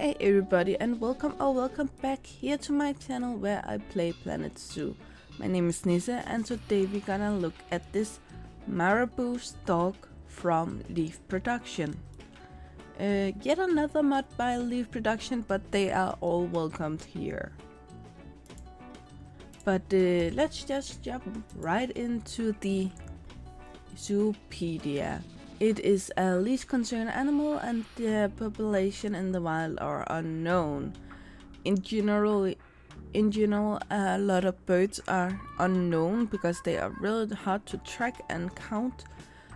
Hey everybody, and welcome or welcome back here to my channel where I play Planet Zoo. My name is Nissa, and today we're gonna look at this Marabou Stork from LeafProduction. Yet another mod by LeafProduction, but they are all welcomed here. But let's just jump right into the Zoopedia. It is a least concerned animal, and the population in the wild are unknown. In general, a lot of birds are unknown because they are really hard to track and count,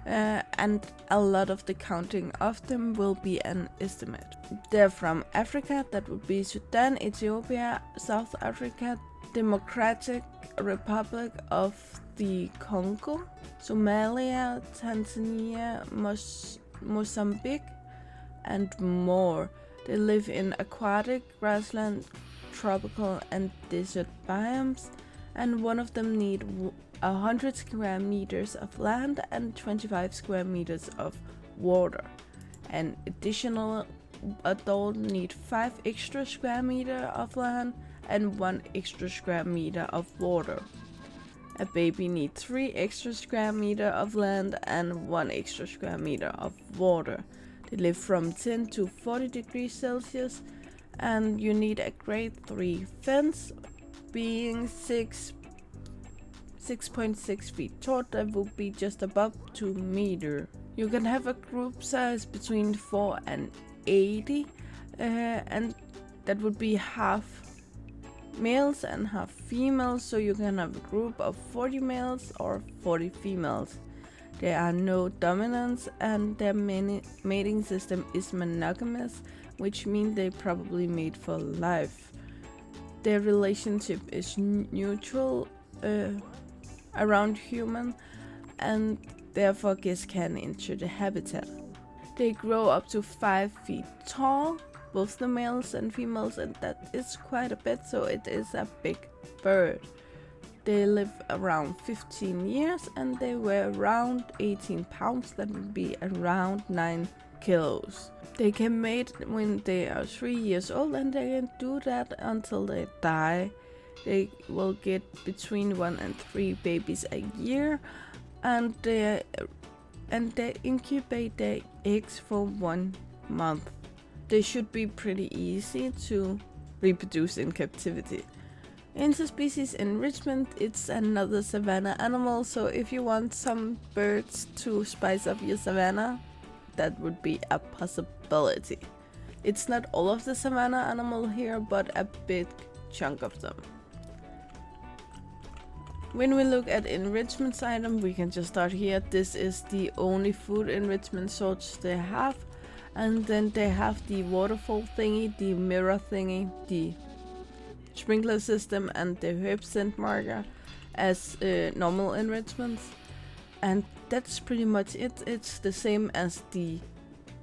and a lot of the counting of them will be an estimate. They're from Africa, that would be Sudan, Ethiopia, South Africa, Democratic Republic of the Congo, Somalia, Tanzania, Mozambique, and more. They live in aquatic, grassland, tropical, and desert biomes, and one of them need 100 square meters of land and 25 square meters of water. An additional adult need 5 extra square meters of land and 1 extra square meter of water. A baby needs 3 extra square meters of land and 1 extra square meter of water. They live from 10 to 40 degrees Celsius, and you need a grade 3 fence, being 6.6 feet tall. That would be just above 2 meters. You can have a group size between 4 and 80, and that would be half males and half females, so you can have a group of 40 males or 40 females. There are no dominants, and their mating system is monogamous, which means they probably mate for life. Their relationship is neutral around human, and therefore guests can enter the habitat. They grow up to 5 feet tall, both the males and females, and that is quite a bit, so it is a big bird. They live around 15 years, and they weigh around 18 pounds, that would be around 9 kilos. They can mate when they are 3 years old, and they can do that until they die. They will get between 1 and 3 babies a year, and they incubate their eggs for 1 month. They should be pretty easy to reproduce in captivity. Interspecies enrichment, it's another savanna animal, so if you want some birds to spice up your savanna, that would be a possibility. It's not all of the savanna animal here, but a big chunk of them. When we look at enrichment item, we can just start here. This is the only food enrichment sorts they have. And then they have the waterfall thingy, the mirror thingy, the sprinkler system, and the herb scent marker as normal enrichments. And that's pretty much it. It's the same as the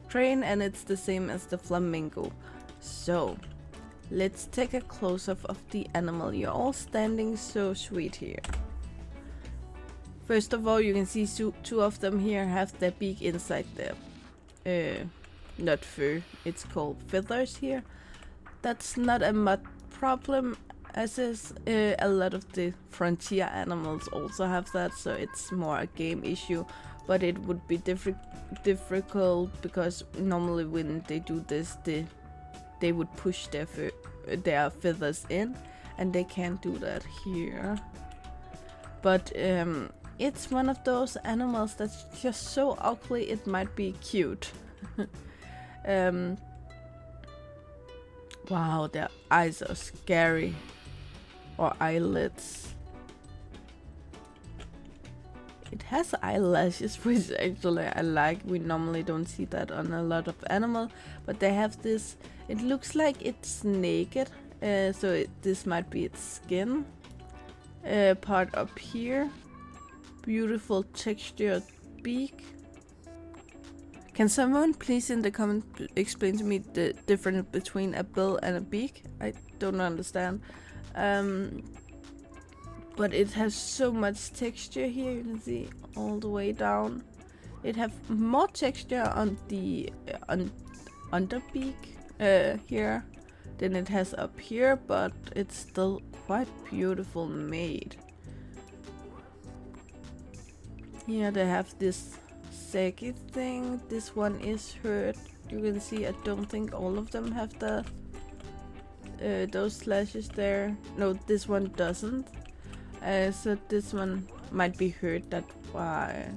crane, and it's the same as the flamingo. So let's take a close-up of the animal. You're all standing so sweet here. First of all, you can see 2 of them here have their beak inside their not fur, it's called feathers here. That's not a mod problem, as is a lot of the frontier animals also have that, so it's more a game issue. But it would be difficult because normally when they do this, they would push their feathers in, and they can't do that here. But it's one of those animals that's just so ugly it might be cute. Wow, their eyes are scary, or eyelids. It has eyelashes, which actually I like. We normally don't see that on a lot of animals, but they have this. It looks like it's naked, so this might be its skin part up here. Beautiful textured beak. Can someone please in the comment explain to me the difference between a bill and a beak? I don't understand. But it has so much texture here. You can see all the way down. It have more texture on the under beak, here than it has up here, but it's still quite beautiful made. Here they have this saggy thing. This one is hurt. You can see I don't think all of them have the those slashes there. No, this one doesn't. So this one might be hurt, that's why.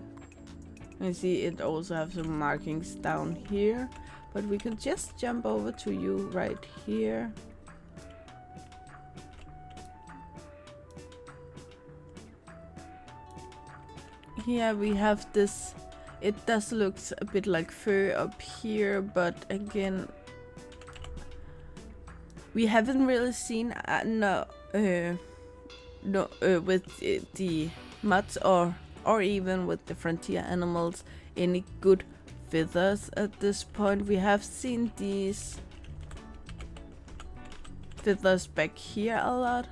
You see it also have some markings down here, but we can just jump over to you right here. Here we have this, it does look a bit like fur up here, but again, we haven't really seen with the mods or even with the frontier animals any good feathers at this point. We have seen these feathers back here a lot,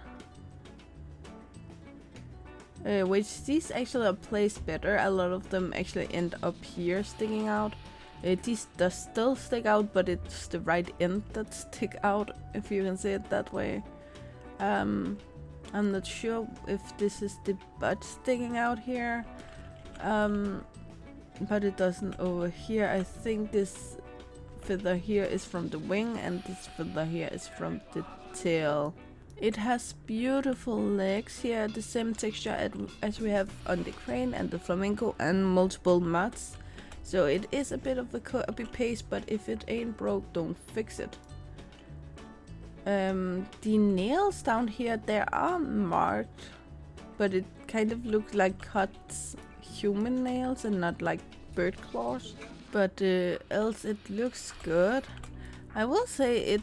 which these actually are placed better. A lot of them actually end up here sticking out. These does still stick out, but it's the right end that stick out, if you can say it that way. I'm not sure if this is the butt sticking out here, but it doesn't over here. I think this feather here is from the wing and this feather here is from the tail. It has beautiful legs here, the same texture as we have on the crane and the flamingo and multiple mods. So it is a bit of a copy paste, but if it ain't broke, don't fix it. The nails down here, they are marked, but it kind of looks like cut human nails and not like bird claws. But else it looks good. I will say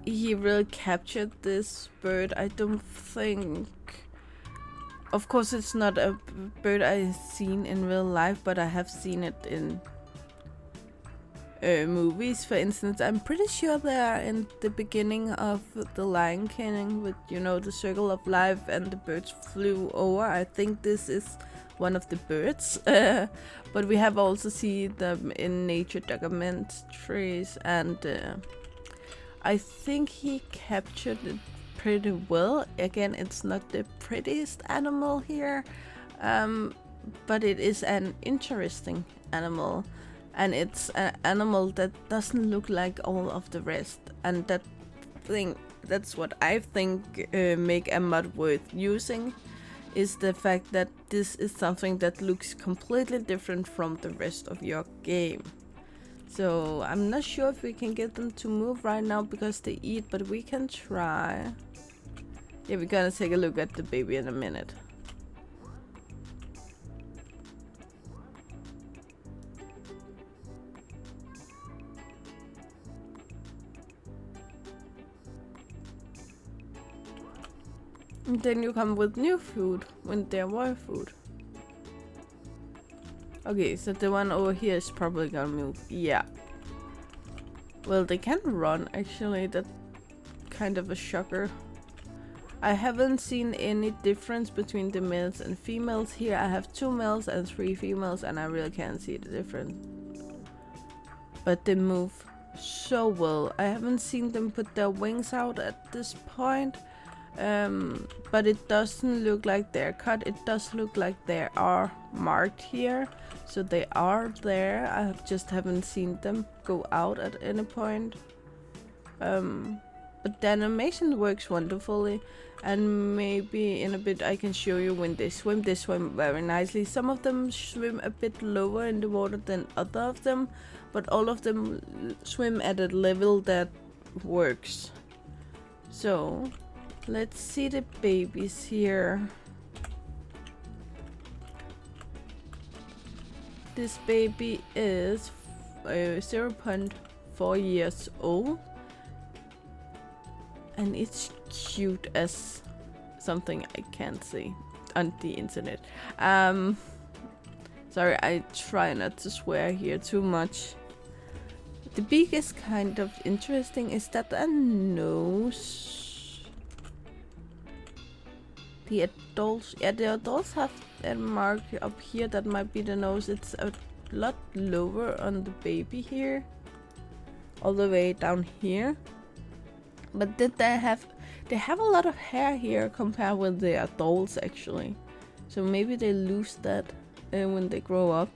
he really captured this bird. I don't think, of course it's not a bird I've seen in real life, but I have seen it in movies. For instance, I'm pretty sure they are in the beginning of The Lion King with, you know, the circle of life and the birds flew over. I think this is one of the birds. But we have also seen them in nature documentaries, and I think he captured it pretty well. Again, it's not the prettiest animal here, but it is an interesting animal. And it's an animal that doesn't look like all of the rest. And that's what I think make a mod worth using, is the fact that this is something that looks completely different from the rest of your game. So I'm not sure if we can get them to move right now because they eat, but we can try. Yeah, we're gonna take a look at the baby in a minute. And then you come with new food when there were food. Okay, so the one over here is probably gonna move. Yeah. Well, they can run actually. That's kind of a shocker. I haven't seen any difference between the males and females here. I have 2 males and 3 females and I really can't see the difference. But they move so well. I haven't seen them put their wings out at this point. But it doesn't look like they're cut. It does look like they are marked here. So they are there. I just haven't seen them go out at any point. But the animation works wonderfully. And maybe in a bit I can show you when they swim. They swim very nicely. Some of them swim a bit lower in the water than other of them. But all of them swim at a level that works. So let's see the babies here. This baby is 0.4 years old. And it's cute as something I can't say on the internet. Sorry, I try not to swear here too much. The beak is kind of interesting. Is that a nose? The adults, yeah, the adults have a mark up here that might be the nose. It's a lot lower on the baby here. all the way down here. But did they have a lot of hair here compared with the adults actually. So maybe they lose that when they grow up.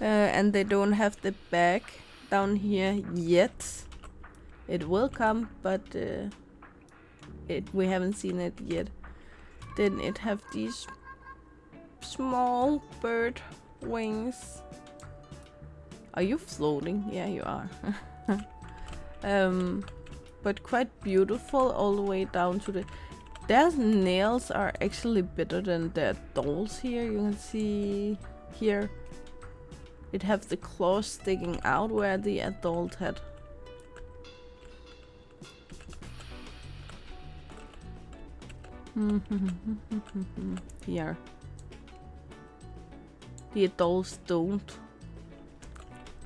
And they don't have the back down here yet. It will come, but we haven't seen it yet. Then it have these small bird wings. Are you floating? Yeah, you are. But quite beautiful all the way down to the... Their nails are actually better than the adults here. You can see here. It have the claws sticking out where the adult had. Here. The adults don't.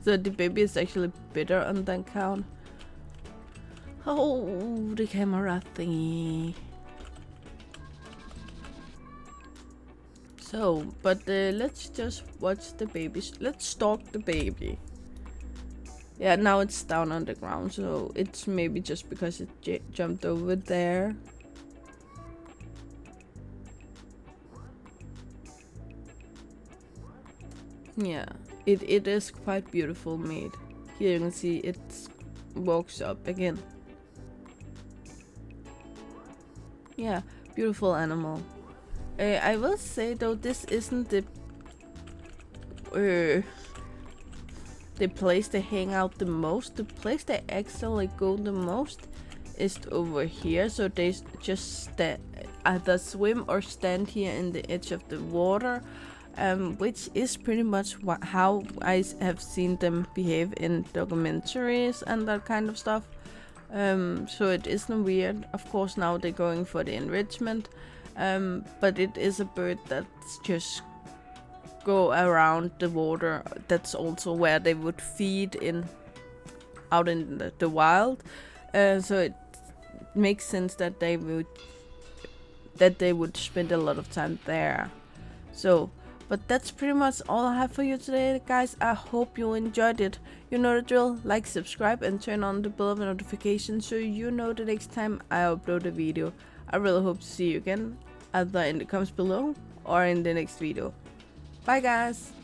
So the baby is actually better on that count. Oh, the camera thingy. So, but let's just watch the baby. Let's stalk the baby. Yeah, now it's down on the ground, so it's maybe just because it jumped over there. Yeah, it is quite beautiful made. Here you can see it walks up again. Yeah, beautiful animal. I will say though, this isn't the place they hang out the most. The place they actually go the most is over here. So they just either swim or stand here in the edge of the water, which is pretty much how I have seen them behave in documentaries and that kind of stuff. So it isn't weird. Of course, now they're going for the enrichment. But it is a bird that's just go around the water. That's also where they would feed out in the wild. So it makes sense that they would spend a lot of time there. So, but that's pretty much all I have for you today, guys. I hope you enjoyed it. You know the drill. Like, subscribe, and turn on the bell of notifications so you know the next time I upload a video. I really hope to see you again, either in the comments below or in the next video. Bye guys!